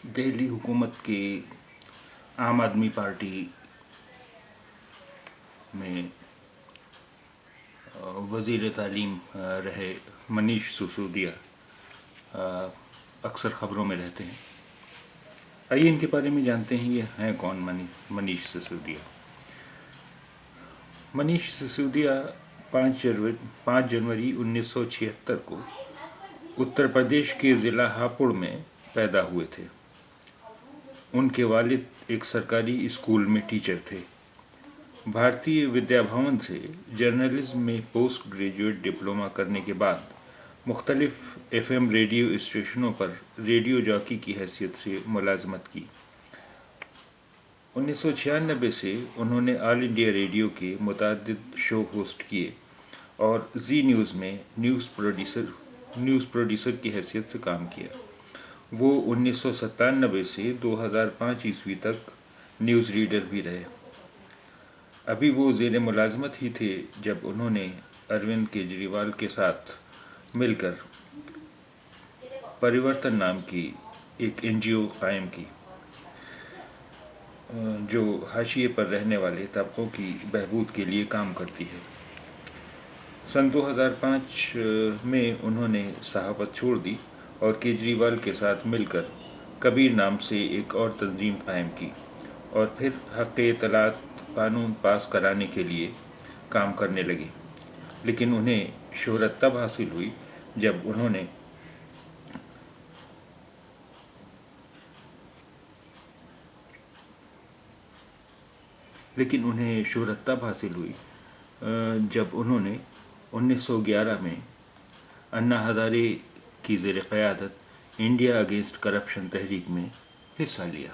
دہلی حکومت کے عام آدمی پارٹی میں وزیر تعلیم رہے منیش سسودیا اکثر خبروں میں رہتے ہیں۔ آئیے ان کے بارے میں جانتے ہیں یہ ہیں کون منیش سسودیا۔ منیش سسودیا 5 جنوری 1976 کو اتر پردیش کے ضلع ہاپوڑ میں پیدا ہوئے تھے۔ ان کے والد ایک سرکاری اسکول میں ٹیچر تھے۔ بھارتی ودیا بھون سے جرنلزم میں پوسٹ گریجویٹ ڈپلومہ کرنے کے بعد مختلف FM ریڈیو اسٹیشنوں پر ریڈیو جاکی کی حیثیت سے ملازمت کی۔ 1996 سے انہوں نے آل انڈیا ریڈیو کے متعدد شو ہوسٹ کیے اور زی نیوز میں نیوز پروڈیوسر کی حیثیت سے کام کیا۔ وہ 1997 سے 2005 عیسوی تک نیوز ریڈر بھی رہے۔ ابھی وہ زیر ملازمت ہی تھے جب انہوں نے اروند کیجریوال کے ساتھ مل کر پریورتن نام کی ایک NGO قائم کی جو حاشیے پر رہنے والے طبقوں کی بہبود کے لیے کام کرتی ہے۔ سن 2005 میں انہوں نے صحافت چھوڑ دی اور کیجریوال کے ساتھ مل کر کبیر نام سے ایک اور تنظیم قائم کی اور پھر حق اطلاعات قانون پاس کرانے کے لیے کام کرنے لگے، لیکن انہیں شہرت تب حاصل ہوئی جب انہوں نے 1911 میں انا ہزارے کی زیر قیادت انڈیا اگینسٹ کرپشن تحریک میں حصہ لیا۔